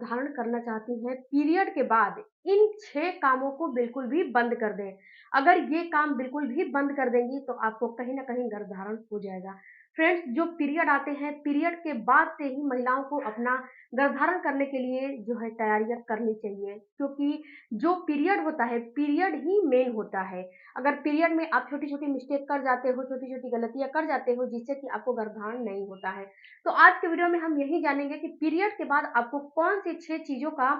धारण करना चाहती हैं, पीरियड के बाद इन 6 कामों को बिल्कुल भी बंद कर दें। अगर ये काम बिल्कुल भी बंद कर देंगी तो आपको कहीं न कहीं गर्भधारण हो जाएगा। फ्रेंड्स, जो पीरियड आते हैं, पीरियड के बाद से ही महिलाओं को अपना गर्भधारण करने के लिए जो है तैयारियाँ करनी चाहिए, क्योंकि जो पीरियड होता है, पीरियड ही मेन होता है। अगर पीरियड में आप छोटी-छोटी मिस्टेक कर जाते हो, छोटी-छोटी गलतियाँ कर जाते हो, जिससे कि आपको गर्भधारण नहीं होता है। तो आज के वीडियो में हम यही जानेंगे कि पीरियड के बाद आपको कौन-सी 6 चीज़ों का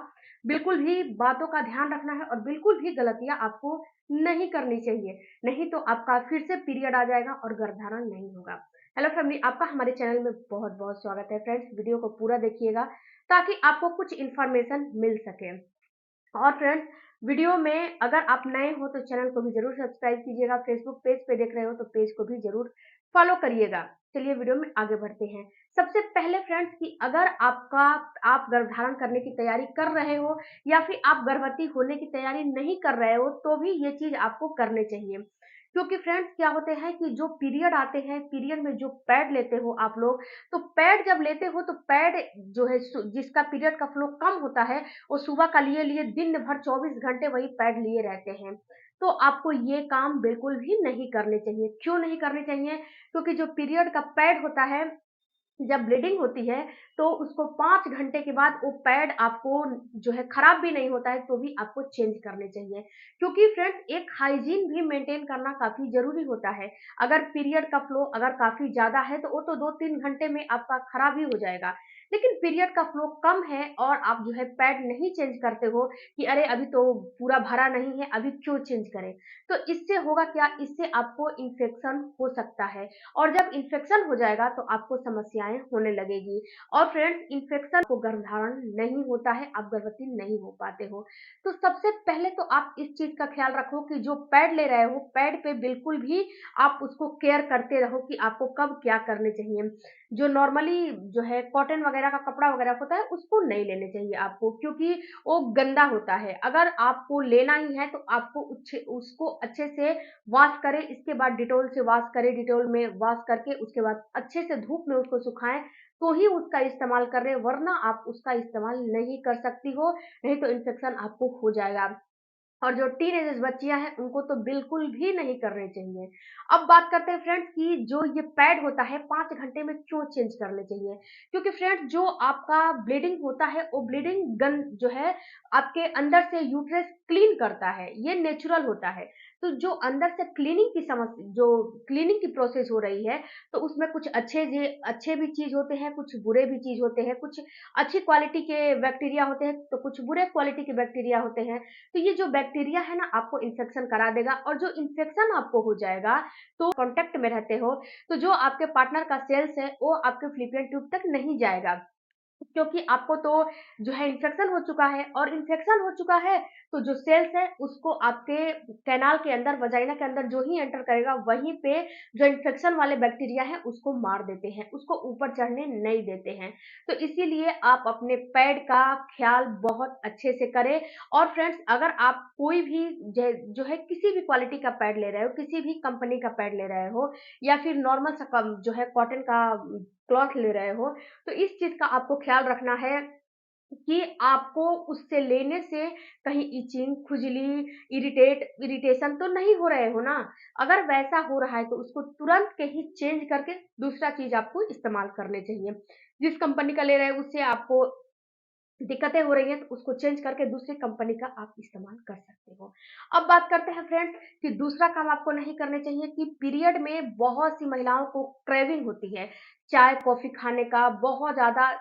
बिल्कुल भी बातों का ध्यान रखना है और बिल्कुल भी गलतियाँ आपको नहीं करनी चाहिए। नहीं तो आपका फिर से पीरियड आ जाएगा और गर्भधारण नहीं होगा। हेलो फैमिली, आपका हमारे चैनल में बहुत-बहुत स्वागत है। फ्रेंड्स, वीडियो को पूरा देखिएगा ताकि आपको कुछ इन्फॉर्मेशन मिल सके। और फ्रेंड्स, वीडियो में अगर आप नए हो तो चैनल को भी ज़रूर सब्सक्राइब कीजिएगा, फेसबुक पेज पे देख रहे हो तो पेज को भी ज़रूर फॉलो करिएगा। चलिए वीडियो में आगे बढ़ते हैं। सबसे पहले फ्रेंड्स कि अगर आप गर्भधारण करने की तैयारी कर रहे हो या फिर आप गर्भवती होने की तैयारी नहीं कर रहे हो, तो भी ये चीज़ आपको करनी चाहिए। क्योंकि फ्रेंड्स क्या होते हैं कि जो पीरियड आते हैं, पीरियड में जो पैड लेते हो आप लोग, तो पैड जब लेते हो तो पैड जो है जिसका पीरियड का फ्लो कम होता है, वो सुबह का लिए दिन भर 24 घंटे वही पैड लिए रहते हैं। तो आपको ये काम बिल्कुल भी नहीं करने चाहिए। क्यों नहीं करने चाहिए? क्योंकि जो पीरियड का पैड होता है, जब ब्लीडिंग होती है तो उसको 5 घंटे के बाद वो पैड आपको जो है खराब भी नहीं होता है तो भी आपको चेंज करने चाहिए। क्योंकि फ्रेंड्स एक हाइजीन भी मेंटेन करना काफ़ी ज़रूरी होता है। अगर पीरियड का फ्लो अगर काफ़ी ज़्यादा है तो वो तो 2-3 घंटे में आपका खराब ही हो जाएगा। लेकिन पीरियड का फ्लो कम है और आप जो है पैड नहीं चेंज करते हो कि अरे अभी तो पूरा भरा नहीं है, अभी क्यों चेंज करें? तो इससे होगा क्या? इससे आपको इन्फेक्शन हो सकता है। और जब इन्फेक्शन हो जाएगा तो आपको समस्याएँ होने लगेगी। और फ्रेंड्स इन्फेक्शन को गर्भधारण नहीं होता है, आप गर्भवती नहीं हो पाते हो। तो सबसे पहले तो आप इस चीज़ का ख़्याल रखो कि जो पैड ले रहे हो, पैड पे बिल्कुल भी आप उसको केयर करते रहो कि आपको कब क्या करने चाहिए। जो नॉर्मली जो है कॉटन वग़ैरह का कपड़ा वग़ैरह होता है, उसको नहीं लेने चाहिए आपको, क्योंकि वो गंदा होता है। अगर आपको लेना ही है तो आपको उसको अच्छे से वॉश करें, इसके बाद डिटॉल से वॉश करें, डिटॉल में वॉश करके उसके बाद अच्छे से धूप में उसको सुखाएँ, तो ही उसका इस्तेमाल करें, वरना आप उसका इस्तेमाल नहीं कर सकती हो, नहीं तो इन्फेक्शन आपको हो जाएगा। और जो टीनेजर्स बच्चियाँ हैं, उनको तो बिल्कुल भी नहीं करने चाहिए। अब बात करते हैं फ्रेंड्स कि जो ये पैड होता है 5 घंटे में क्यों चेंज करने चाहिए? क्योंकि फ्रेंड्स जो आपका ब्लीडिंग होता है, वो ब्लीडिंग गन जो है आपके अंदर से यूट्रस क्लीन करता है, ये नेचुरल होता है। तो जो अंदर से क्लीनिंग की प्रोसेस हो रही है, तो उसमें कुछ अच्छे भी चीज़ होते हैं, कुछ बुरे भी चीज़ होते हैं, कुछ अच्छी क्वालिटी के बैक्टीरिया होते हैं, तो कुछ बुरे क्वालिटी के बैक्टीरिया होते हैं। तो ये जो बैक्टीरिया है ना आपको इन्फेक्शन करा देगा, और जो इन्फेक्शन आपको हो जाएगा तो कॉन्टैक्ट में रहते हो, तो जो आपके पार्टनर का सेल्स है वो आपके फ़्लैपियन ट्यूब तक नहीं जाएगा। क्योंकि आपको तो जो है इन्फेक्शन हो चुका है, और इन्फेक्शन हो चुका है तो जो सेल्स है उसको आपके कैनाल के अंदर, वजाइना के अंदर जो ही एंटर करेगा वहीं पे जो इन्फेक्शन वाले बैक्टीरिया है उसको मार देते हैं, उसको ऊपर चढ़ने नहीं देते हैं। तो इसीलिए आप अपने पैड का ख्याल बहुत अच्छे से करें। और फ्रेंड्स अगर आप कोई भी जो है किसी भी क्वालिटी का पैड ले रहे हो, किसी भी कंपनी का पैड ले रहे हो, या फिर नॉर्मल सा कम जो है कॉटन का क्लॉथ ले रहे हो, तो इस चीज़ का आपको ख़्याल रखना है कि आपको उससे लेने से कहीं इचिंग, खुजली, इरिटेशन तो नहीं हो रहे हो ना? अगर वैसा हो रहा है तो उसको तुरंत कहीं चेंज करके दूसरा चीज़ आपको इस्तेमाल करने चाहिए। जिस कंपनी का ले रहे हैं उससे आपको दिक्कतें हो रही हैं तो उसको चेंज करके दूसरी कंपनी का आप इस्तेमाल कर सकते हो। अब बात करते हैं फ्रेंड्स कि दूसरा काम आपको नहीं करने चाहिए कि पीरियड में बहुत सी महिलाओं को क्रेविंग होती है, चाय, कॉफ़ी खाने का बहुत ज़्यादा,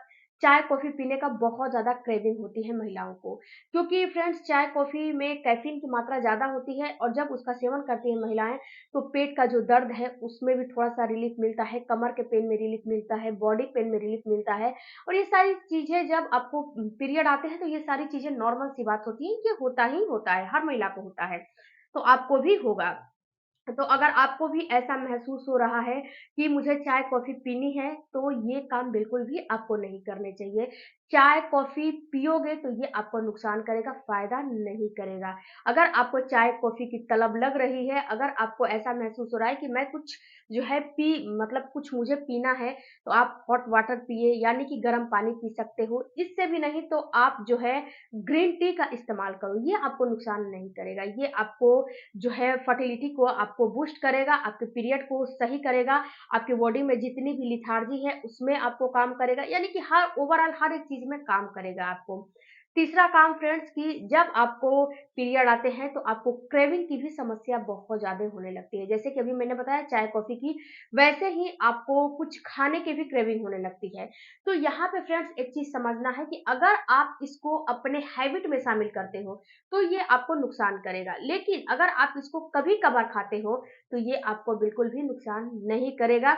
चाय, कॉफ़ी पीने का बहुत ज़्यादा क्रेविंग होती है महिलाओं को। क्योंकि फ्रेंड्स चाय, कॉफ़ी में कैफ़ीन की मात्रा ज़्यादा होती है, और जब उसका सेवन करती हैं महिलाएँ तो पेट का जो दर्द है उसमें भी थोड़ा-सा रिलीफ़ मिलता है, कमर के पेन में रिलीफ़ मिलता है, बॉडी पेन में रिलीफ़ मिलता है। और ये सारी चीज़ें जब आपको पीरियड आते हैं तो ये सारी चीज़ें नॉर्मल सी बात होती है, ये होता ही होता है, हर महिला को होता है, तो आपको भी होगा। तो अगर आपको भी ऐसा महसूस हो रहा है कि मुझे चाय, कॉफ़ी पीनी है, तो ये काम बिल्कुल भी आपको नहीं करने चाहिए। चाय, कॉफ़ी पियोगे तो ये आपको नुकसान करेगा, फ़ायदा नहीं करेगा। अगर आपको चाय, कॉफ़ी की तलब लग रही है, अगर आपको ऐसा महसूस हो रहा है कि मैं कुछ जो है मतलब कुछ मुझे पीना है, तो आप हॉट वाटर पिए यानी कि गर्म पानी पी सकते हो। इससे भी नहीं तो आप जो है ग्रीन टी का इस्तेमाल करो, ये आपको नुकसान नहीं करेगा। ये आपको जो है फर्टिलिटी को आपको बूस्ट करेगा, आपके पीरियड को सही करेगा, आपकी बॉडी में जितनी भी लेथार्जी है उसमें आपको काम करेगा, यानी कि हर ओवरऑल हर एक चीज़ में काम करेगा आपको। तीसरा काम फ्रेंड्स कि जब आपको पीरियड आते हैं तो आपको क्रेविंग की भी समस्या बहुत ज़्यादा होने लगती है। जैसे कि अभी मैंने बताया चाय, कॉफ़ी की, वैसे ही आपको कुछ खाने की भी क्रेविंग होने लगती है। तो यहाँ पे फ्रेंड्स एक चीज़ समझना है कि अगर आप इसको अपने हैबिट में शामिल करते हो, तो ये आपको नुकसान करेगा। लेकिन अगर आप इसको कभी-कभार खाते हो, तो ये आपको बिल्कुल भी नुकसान नहीं करेगा।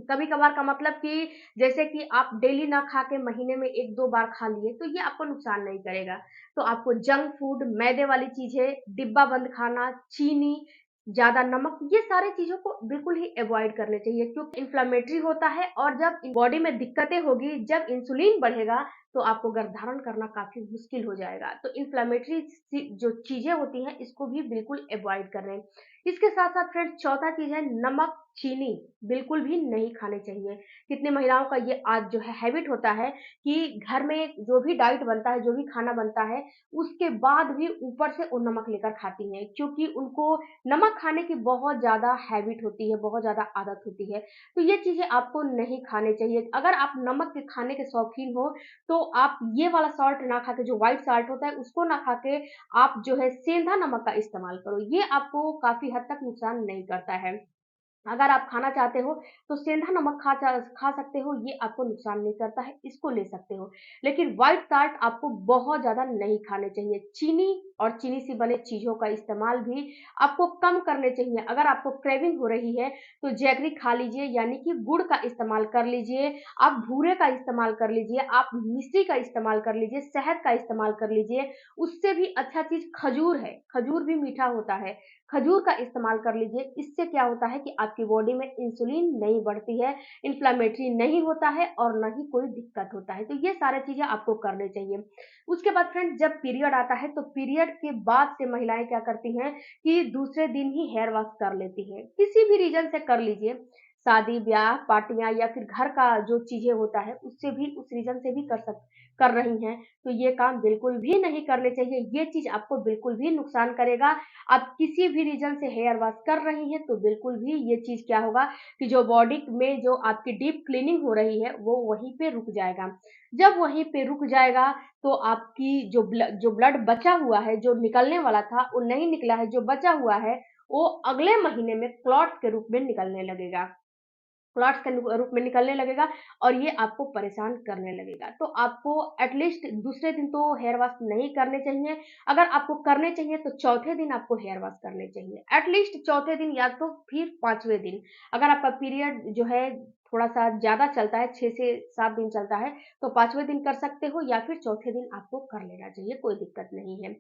कभी-कभार का मतलब कि जैसे कि आप डेली ना खा के महीने में 1-2 बार खा लिए, तो ये आपको नुकसान नहीं करेगा। तो आपको जंक फूड, मैदे वाली चीज़ें, डिब्बा बंद खाना, चीनी, ज़्यादा नमक, ये सारी चीज़ों को बिल्कुल ही अवॉइड करने चाहिए क्योंकि इन्फ्लेमेटरी होता है और जब बॉडी में दिक्कतें होगी, जब इंसुलिन बढ़ेगा, तो आपको गर्भधारण करना काफ़ी मुश्किल हो जाएगा। तो इन्फ्लेमेटरी जो चीज़ें होती हैं, इसको भी बिल्कुल अवॉइड करें। इसके साथ-साथ फ्रेंड्स चौथा चीज़ है नमक, चीनी बिल्कुल भी नहीं खाने चाहिए। कितनी महिलाओं का ये आज जो है हैबिट होता है कि घर में जो भी डाइट बनता है, जो भी खाना बनता है, उसके बाद भी ऊपर से वो नमक लेकर खाती हैं क्योंकि उनको नमक खाने की बहुत ज़्यादा हैबिट होती है, बहुत ज़्यादा आदत होती है। तो ये चीज़ें आपको नहीं खाने चाहिए। अगर आप नमक के खाने के शौकीन हो, तो आप ये वाला सॉल्ट ना खा के जो व्हाइट सॉल्ट होता है, उसको ना खा के आप जो है सेंधा नमक का इस्तेमाल करो। ये आपको काफ़ी हद तक नुकसान नहीं करता है। अगर आप खाना चाहते हो तो सेंधा नमक खा सकते हो, ये आपको नुकसान नहीं करता है, इसको ले सकते हो। लेकिन व्हाइट साल्ट आपको बहुत ज़्यादा नहीं खाने चाहिए। चीनी और चीनी से बने चीज़ों का इस्तेमाल भी आपको कम करने चाहिए। अगर आपको क्रेविंग हो रही है तो जैगरी खा लीजिए यानी कि गुड़ का इस्तेमाल कर लीजिए, आप भूरे का इस्तेमाल कर लीजिए, आप मिश्री का इस्तेमाल कर लीजिए, शहद का इस्तेमाल कर लीजिए। उससे भी अच्छा चीज़ खजूर है, खजूर भी मीठा होता है। खजूर का इस्तेमाल कर लीजिए, इससे क्या होता है कि आपकी बॉडी में इंसुलिन नहीं बढ़ती है, इन्फ्लेमेटरी नहीं होता है और ना ही कोई दिक्कत होता है। तो ये सारी चीज़ें आपको करनी चाहिए। उसके बाद फ्रेंड्स जब पीरियड आता है तो पीरियड के बाद से महिलाएँ क्या करती हैं कि दूसरे दिन ही हेयर वॉश कर लेती हैं। किसी भी रीज़न से कर लीजिए, शादी-ब्याह, पार्टियाँ या फिर घर का जो चीज़ें होता है उससे भी उस रीज़न से भी कर रही हैं। तो ये काम बिल्कुल भी नहीं करने चाहिए, ये चीज़ आपको बिल्कुल भी नुकसान करेगा। आप किसी भी रीज़न से हेयर वॉश कर रही हैं, तो बिल्कुल भी ये चीज़ क्या होगा कि जो बॉडी में जो आपकी डीप क्लीनिंग हो रही है, वो वहीं पे रुक जाएगा। जब वहीं पे रुक जाएगा, तो आपकी जो ब्लड बचा हुआ है, जो निकलने वाला था, वो नहीं निकला है, जो बचा हुआ है, वो अगले महीने में क्लॉट के रूप में निकलने लगेगा। क्लॉट्स के रूप में निकलने लगेगा और ये आपको परेशान करने लगेगा। तो आपको एटलीस्ट दूसरे दिन तो हेयर वॉश नहीं करने चाहिए। अगर आपको करने चाहिए तो चौथे दिन आपको हेयर वॉश करने चाहिए। एटलीस्ट चौथे दिन या तो फिर 5वें दिन। अगर आपका पीरियड जो है थोड़ा-सा ज़्यादा चलता है, 6 से 7 दिन चलता है, तो 5वें दिन कर सकते हो या फिर चौथे दिन आपको कर लेना चाहिए, कोई दिक्कत नहीं है।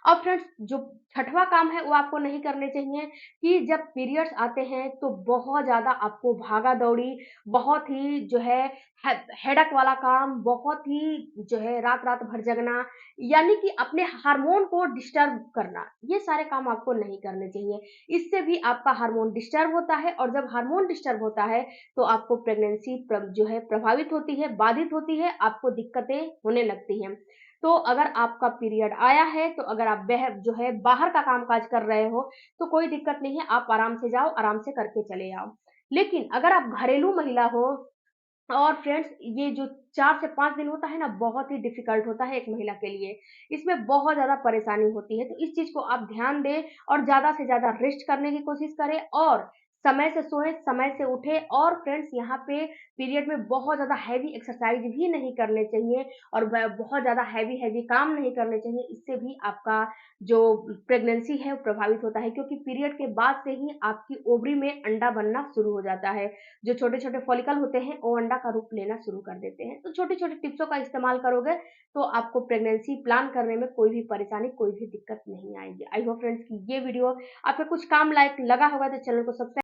अब फ्रेंड्स जो छठवां काम है वो आपको नहीं करने चाहिए कि जब पीरियड्स आते हैं तो बहुत ज़्यादा आपको भागा-दौड़ी, बहुत ही जो है हे हेडेक वाला काम, बहुत ही जो है रात-रात भर जगना, यानी कि अपने हार्मोन को डिस्टर्ब करना, ये सारे काम आपको नहीं करने चाहिए। इससे भी आपका हार्मोन डिस्टर्ब होता है और जब हार्मोन डिस्टर्ब होता है, तो आपको प्रेगनेंसी जो है प्रभावित होती है, बाधित होती है, आपको दिक्कतें होने लगती हैं। तो अगर आपका पीरियड आया है, तो अगर आप जो है बाहर का काम-काज कर रहे हो, तो कोई दिक्कत नहीं है, आप आराम से जाओ, आराम से करके चले आओ। लेकिन अगर आप घरेलू महिला हो और फ्रेंड्स ये जो 4 से 5 दिन होता है ना, बहुत ही डिफ़िकल्ट होता है एक महिला के लिए। इसमें बहुत ज़्यादा परेशानी होती है, तो इस चीज़ को आप ध्यान दें और ज़्यादा से ज़्यादा रेस्ट करने की कोशिश करें और समय से सोएँ, समय से उठें और फ्रेंड्स यहाँ पे पीरियड में बहुत ज़्यादा हेवी एक्सरसाइज़ भी नहीं करने चाहिए और बहुत ज़्यादा हेवी काम नहीं करने चाहिए। इससे भी आपका जो प्रेगनेंसी है, वो प्रभावित होता है क्योंकि पीरियड के बाद से ही आपकी ओवरी में अंडा बनना शुरू हो जाता है। जो छोटे-छोटे फॉलिकल होते हैं, वो अंडा का रूप लेना शुरू कर देते हैं। तो छोटी-छोटी टिप्सों का इस्तेमाल करोगे, तो आपको प्रेगनेंसी प्लान करने में कोई भी परेशानी, कोई भी दिक्कत नहीं आएगी। आई होप फ्रेंड्स कि ये वीडियो आपके कुछ काम लायक लगा होगा, तो चैनल को सब्सक्राइब